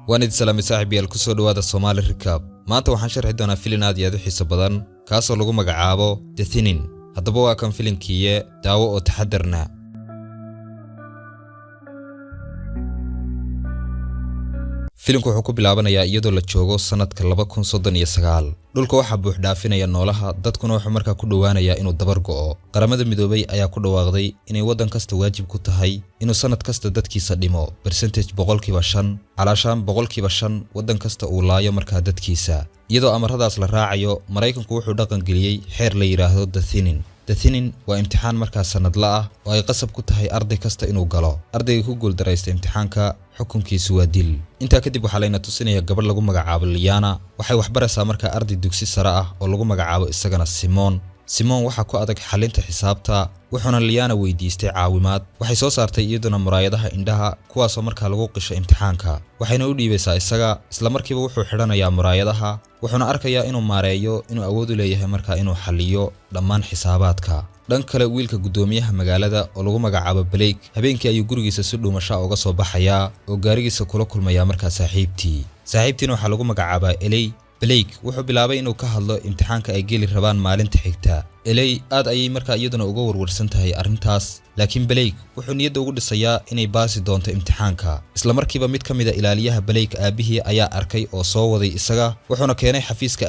وانيد سلامي صاحبي الكسو دوادا Somali Recap maanta waxaan sharxi doonaa filin aad iyo aad u xiiso badan kaasoo lagu magacaabo The Thinning haddaba waa kan filinkiye daawo oo taxadarna filinku wuxuu ku bilaabanayaa iyadoo la joogo sanadka 2039 dhulka waxa buux dhaafinaya noolaha dadkuna wuxuu markaa ku dhawaanaya inuu dabar go'o qaramada midoobay ayaa ku dhawaaqday inay wadan kasta waajib ku tahay inuu sanad kasta dadkiisa dhimo percentage 5% calaashaan 5% wadan kasta uu laayo markaa dadkiisa iyadoo amaradaas la raacayo Mareykanku wuxuu dhaqan geliyay xeer la yiraahdo The Thinning waa imtixaan markaa sanadla ah oo ay qasab ku tahay arday kasta inuu galo ardayga ku guul dareystay imtixaanka xukunkiisu waa dil inta kadib waxa layna tusinaya gabadh lagu magacaabo Liana waxay wax baraysaa markaa arday dugsi sare ah oo lagu magacaabo isagana Simon waxa ku adag xalinta xisaabta wuxuuna Liana weydiistay caawimaad waxay soo saartay iyaduna muraayadaha indhaha kuwaas oo markaa lagu qisho imtixaanka waxayna u dhiibaysaa isaga isla markiiba wuxuu xidhanayaa muraayadaha wuxuuna arkayaa inuu maareeyo inuu awood u leeyahay markaa inuu xaliyo dhammaan xisaabaadka dhan kale wiilka gudoomiyaha magaalada oo lagu magacaabo Blake habeenkii ayuu gurigiisa si dhuumasho uga soo baxaya oo gaarigiisa kula kulmaya markaa saaxiibtiina waxa lagu magacaabaa Elay Blake wuxuu bilaabay inuu ka hadlo imtixaanka ay geli rabaan maalinta xigta Elay aad ayay markaa iyaduna uga warwarsan tahay arrintaas laakiin Blake wuxuu niyadda ugu dhisayaa inay baasi doonto imtixaanka isla markiiba mid ka mid ah ilaaliyaha Blake aabihii ayaa arkay oo soo waday isaga wuxuuna keenay xafiiska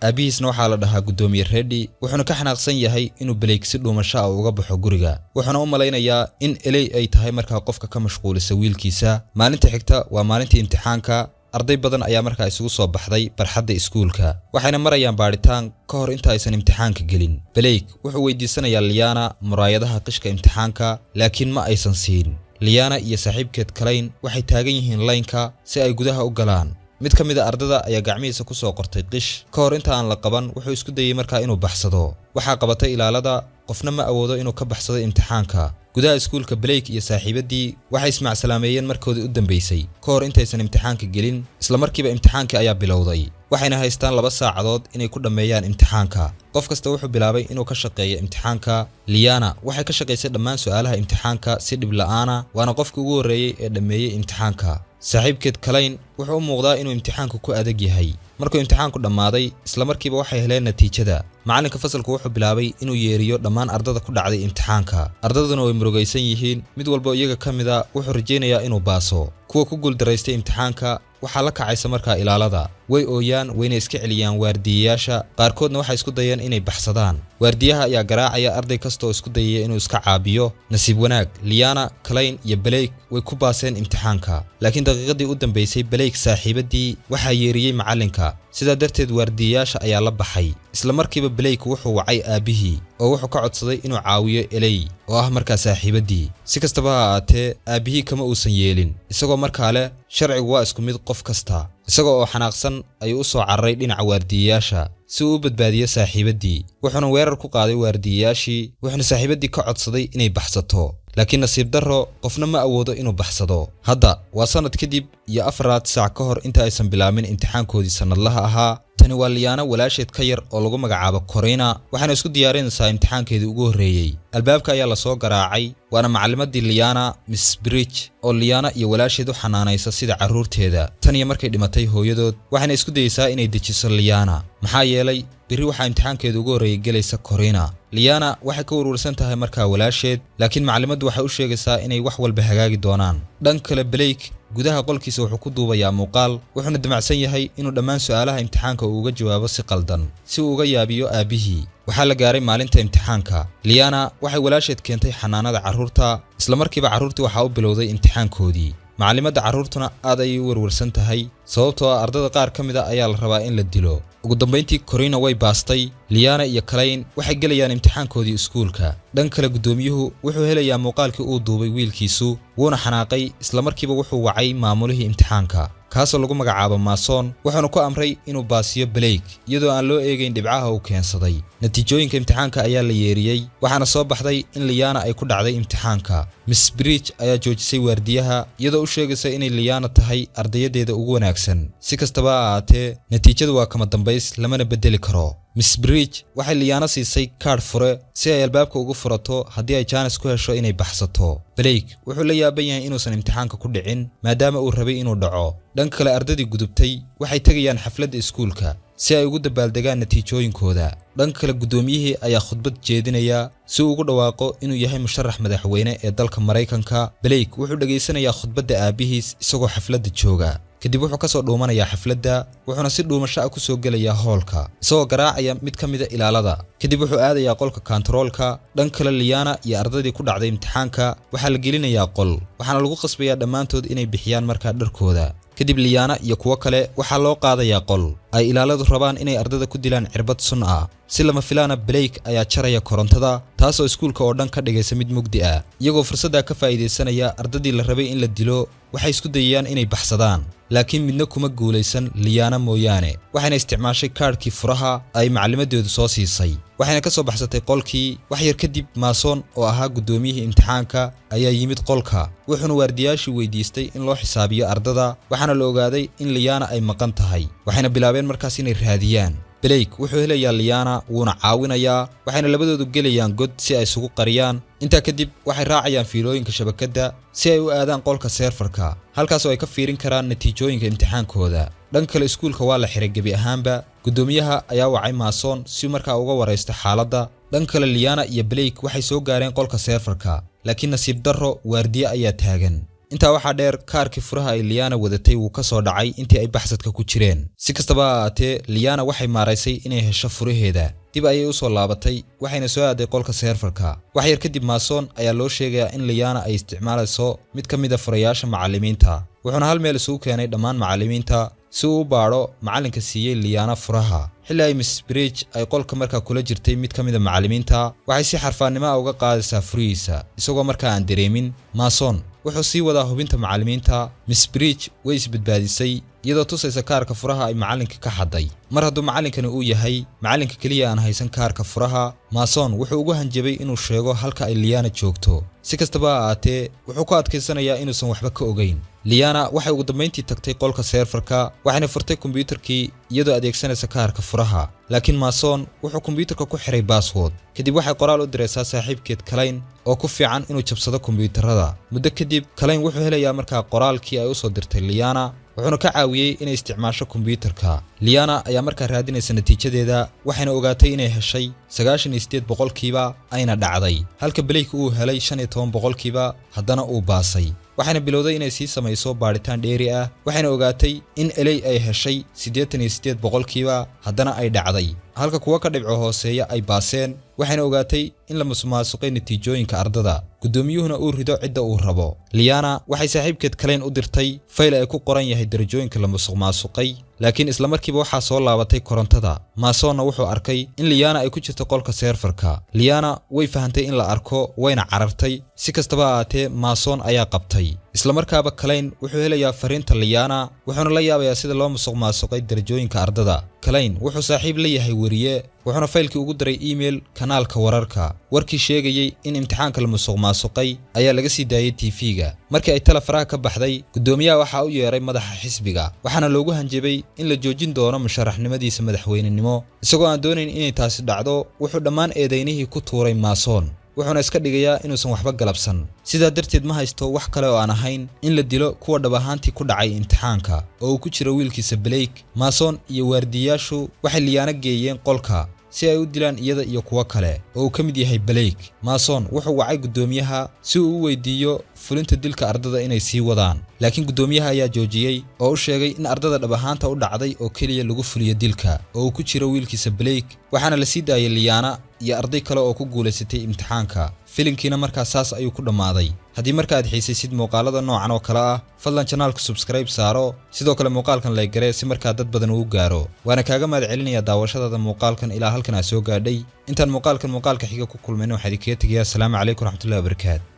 aabihiisna waxa la dhahaa gudoomiye Reddy wuxuuna ka xanaaqsan yahay inuu Blake si dhuumasho uga baxo guriga wuxuuna u malaynayaa in Elay ay tahay markaa qofka ka mashquulisa wiilkiisa maalinta xigta waa maalintii imtixaanka arday badan ayaa markaa isugu soo baxday barxadda iskuulka waxayna marayaan baaritaan ka hor inta aysan imtixaanka gelin Blake wuxuu weydiisanayaa Liana muraayadaha qishka imtixaanka laakiin ma aysan siin Liana iyo saaxiibkeed Klein waxay taagan yihiin laynka si ay gudaha u galaan mid ka mid ah ardada ayaa gacmihiisa ku soo qortay qish ka hor inta aan la qaban wuxuu isku dayay markaa inuu baxsado waxa qabatay ilaalada qofna ma awoodo inuu ka baxsado imtixaanka gudaha iskuulka Blake iyo saaxiibadii waxay ismaacsalaameyeen markoodii u dambeysay ka hor intaysan imtixaanka gelin isla markiiba imtixaanka ayaa bilowday waxayna haystaan 2 saacadood inay ku dhameeyaan imtixaanka qof kasta wuxuu bilaabay inuu ka shaqeeyo imtixaanka Liana waxay ka shaqeysay dhammaan su'aalaha imtixaanka si dhib la'aan ah waana qofkii ugu horeeyay ee dhameeyay imtixaanka saaxiibkeed Klein wuxuu u muuqdaa inuu imtixaanku ku adag yahay markuu imtixaanku dhamaaday isla markiiba waxay heleen natiijada macalinka fasalku wuxuu bilaabay inuu yeeriyo dhammaan ardada ku dhacday imtixaanka ardaduna way murugaysan yihiin mid walba iyaga kamida wuxuu rajaynayaa inuu baaso kuwa ku guul dareystay imtixaanka waxa la kacaysa markaa ilaalada way ooyaan wayna iska celiyaan waardiyayaasha qaarkoodna waxay isku dayeen inay baxsadaan waardiyaha ayaa garaacaya arday kasta oo isku dayaya inuu iska caabiyo nasiib wanaag Liana Klein iyo Blake way ku baaseen imtixaanka laakiin daqiiqadii u dambeysay Blake saaxiibadii waxa yeeriyay macalinka sida darteed waardiyayaasha ayaa la baxay isla markiiba Blake wuxuu wacay aabihii oo wuxuu ka codsaday inuu caawiyo Elay oo ah markaa saaxiibadii si kastaba ha ahaatee aabihii kama uusan yeelin isagoo markaa leh sharcigu waa isku mid qof kasta isagoo oo xanaaqsan ayuu u soo cararay dhinaca waardiyayaasha si uu u badbaadiyo saaxiibadii wuxuuna weerar ku qaaday waardiyayaashii wuxuuna saaxiibadii ka codsaday inay baxsato laakiin nasiib darro qofna ma awoodo inuu baxsado hadda waa sanad kadib iyo 4 saac ka hor inta aysan bilaabin imtixaankoodii sanadlaha ahaa tani waa Liana walaasheed ka yar oo lagu magacaabo Corina waxaana isku diyaarinaysaa imtixaankeedii ugu horeeyay albaabka ayaa la soo garaacay waana macallimadii Liana Miss Bridge oo Liana iyo walaasheed u xanaanaysa sida caruurteeda tan iyo markay dhimatay hooyadood waxaana isku dayaysaa inay dejiso Liana maxaa yeelay biri waxa imtixaankeedu ugu horeeyay galaysa Corina Liana waxay ka warwarsan tahay markaa walaasheed laakiin macallimadu waxay u sheegaysaa inay wax walba hagaagi doonaan dhan kale Blake gudaha qolkiisa wuxuu ku duubayaa muuqaal wuxuuna damacsan yahay inuu dhammaan su'aalaha imtixaanka uga jawaabo si qaldan si uu uga yaabiyo aabihii waxa la gaaray maalinta imtixaanka Liana waxay walaasheed keentay xanaanada caruurta isla markiiba caruurtii waxa u bilowday imtixaankoodii macallimada caruurtuna aad ayay u warwarsan tahay sababtoo ah ardada qaar ka mid ah ayaa la rabaa in la dilo ugu dambeyntii Corina way baastay Liana iyo Klein waxay galayaan imtixaankoodii iskuulka dhan kale gudoomiyuhu wuxuu helayaa muuqaalkii uu duubay wiilkiisu wuuna xanaaqay isla markiiba wuxuu wacay maamulihii imtixaanka kaasoo lagu magacaabo Mason wuxuuna ku amray inuu baasiyo Blake iyadoo aan loo eegayn dhibcaha uu keensaday natiijooyinka imtixaanka ayaa la yeeriyay waxaana soo baxday in Liana ay ku dhacday imtixaanka Miss Bridge ayaa joojisay waardiyaha iyadoo u sheegaysa inay Liana tahay ardayadeeda ugu wanaagsan si kastaba ha ahaatee natiijadu waa kama dambe dambays lamana bedeli karo. Miss Bridge waxay Liana siisay kaadh fure si ay albaabka ugu furato haddii ay chance ku hesho inay baxsato. Blake wuxuu la yaaban yahay inuusan imtixaanka ku dhicin maadaama uu rabay inuu dhaco. dhanka kale ardadii gudubtay waxay tagayaan xafladda iskuulka si ay ugu dabaaldegaan natiijooyinkooda. dhanka kale gudoomiyihii ayaa khudbad jeedinaya si uu ugu dhawaaqo inuu yahay musharax madaxweyne ee dalka Mareykanka. Blake wuxuu dhageysanayaa khudbadda aabihiis isagoo xafladda jooga. kadib wuxuu ka soo dhuumanayaa xafladda wuxuuna si dhuumasho ah ku soo gelayaa hoolka isagoo garaacaya mid ka mid ah ilaalada. kadib wuxuu aadayaa qolka kantaroolka. dhanka kale Liana iyo ardadii ku dhacday imtixaanka waxaa la gelinayaa qol waxaana lagu qasbayaa dhammaantood inay bixiyaan markaa dharkooda. kadib Liana iyo kuwa kale waxaa loo qaadayaa qol ay ilaaladu rabaan inay ardada ku dilaan cirbad sun ah. si lama filaana Blake ayaa jaraya korontada taasoo iskuulka oo dhan ka dhigaysa mid mugdi ah. iyagoo fursadda ka faa'iideysanaya ardadii la rabay in la dilo waxay isku dayayaan inay baxsadaan laakiin midna kuma guulaysan Liana mooyaane. waxayna isticmaashay kaadhkii furaha ay macallimadeedu soo siisay waxayna ka soo baxsatay qolkii. wax yar kadib Mason oo ahaa gudoomiyihii imtixaanka ayaa yimid qolka wuxuuna waardiyaashii weydiistay in loo xisaabiyo ardada waxaana la ogaaday in Liana ay maqan tahay. waxayna bilaabeen markaas inay raadiyaan. Blake wuxuu helayaa Liana wuuna caawinayaa waxayna labadoodu gelayaan god si ay isugu qariyaan. intaa kadib waxay raacayaan fiilooyinka shabakadda si ay u aadaan qolka serverka halkaas oo ay ka fiirin karaan natiijooyinka imtixaankooda. dhanka kale iskuulka waa la xiray gebi ahaanba. gudoomiyaha ayaa wacay Mason si markaa uga wareysto xaaladda. dhanka kale Liana iyo Blake waxay soo gaareen qolka serverka laakiin nasiib darro waardiye ayaa taagan. intaa waxaa dheer kaarkii furaha ay Liana wadatay wuu ka soo dhacay intii ay baxsadka ku jireen. si kastaba ha ahaatee Liana waxay maaraysay inay hesho furaheeda. dib ayay u soo laabatay waxayna soo aaday qolka serverka. wax yar kadib Mason ayaa loo sheegayaa in Liana ay isticmaalayso mid ka mid ah furayaasha macallimiinta wuxuuna hal meel isugu keenay dhammaan macallimiinta si uu u baadho macallinka siiyey Liana furaha. xilli ay Miss Bridge ay qolka markaa kula jirtay mid ka mid ah macallimiinta waxay si xarfaannimo ah uga qaadaysaa furihiisa isagoo markaa aan dareemin. Mason wuxuu sii wadaa hubinta macallimiinta. Miss Bridge way isbadbaadisay iyadoo tusaysa kaarka furaha ay macallinka ka xaday. mar hadduu macallinkani uu yahay macallinka kaliya aan haysan kaarka furaha Mason wuxuu ugu hanjabay inuu sheego halka ay Liana joogto. si kastaba ha ahaatee wuxuu ku adkaysanayaa inuusan waxba ka ogeyn. Liana waxay ugu dambeyntii tagtay qolka serverka waxayna furtay kombiyuutarkii iyadoo adeegsanaysa kaarka furaha laakiin Mason wuxuu kombiyuutarka ku xiray password. kadib waxay qoraal u diraysaa saaxiibkeed Kalayn oo ku fiican inuu jabsado kombiyuutarada. muddo kadib Kalayn wuxuu helayaa markaa qoraalkii ay u soo dirtay Liana wuxuuna ka caawiyey inay isticmaasho kombiyuutarka. Liana ayaa markaa raadinaysa natiijadeeda waxayna ogaatay inay heshay 98% ayna dhacday halka Blake uu helay 15% haddana uu baasay. waxayna bilowday inay sii samayso baaritaan dheeri ah waxayna ogaatay in LA ay heshay 88% haddana ay dhacday halka kuwa ka dhibco hooseeya ay baaseen. waxayna ogaatay in la musuqmaasuqay natiijooyinka ardada gudoomiyuhuna uu rido cidda uu rabo. Liana waxay saaxiibkeed Kalayn u dirtay fayl ay ku qoran yahay darajooyinka la musuqmaasuqay laakiin isla markiiba waxaa soo laabatay korontada. Masonna wuxuu arkay in Liana ay ku jirto qolka serverka. Liana way fahantay in la arko wayna carartay. si kastaba ha ahaatee Mason ayaa qabtay. isla markaaba Kalayn wuxuu helayaa fariinta Liana wuxuuna la yaabayaa sida loo musuqmaasuqay darajooyinka ardada. Kalayn wuxuu saaxiib la yahay wariye wuxuuna faylkii ugu diray email kanaalka wararka warkii sheegayay in imtixaanka la musuqmaasuqay ayaa laga sii daayay TV-ga. markii ay tala ka baxday gudoomiyaha waxa uu yeeray madaxa xisbiga waxaana loogu hanjabay in la joojin doono musharaxnimadiisa madaxweynenimo. isagoo aan doonayn inay taasi dhacdo wuxuu dhammaan eedeynihii ku tuuray Mason wuxuuna iska dhigayaa inuusan waxba galabsan. sidaa darteed ma haysto wax kale oo aan ahayn in la dilo kuwa dhab ahaantii ku dhacay imtixaanka oo uu ku jiro wiilkiisa Blake. Mason iyo waardiyaashu waxay Liana geeyeen qolka si ay u dilaan iyada iyo kuwa kale oo uu ka mid yahay Blake. Mason wuxuu wacay gudoomiyaha si uu u weydiiyo fulinta dilka ardada inay sii wadaan laakiin gudoomiyaha ayaa joojiyay oo u sheegay in ardada dhab ahaanta u dhacday oo kaliya lagu fuliyo dilka oo uu ku jiro wiilkiisa Blake waxaana la sii daayay Liana iyo arday kale oo ku guuleysatay imtixaanka. filimkiina markaa saas ayuu ku dhamaaday. haddii markaad xiisaysid muuqaalada noocan oo kale ah fadlan channelka subscribe saaro sidoo kale muuqaalkan like garee si markaa dad badan uu gaaro. waana kaaga mahad celinayaa daawashadaada muuqaalkan ilaa halkan aad soo gaadhay. intaan muuqaalka xiga ku kulmayno waxaan idinkaga tegayaa. assalaamu calaykum waraxmatullaahi wabarakaatu.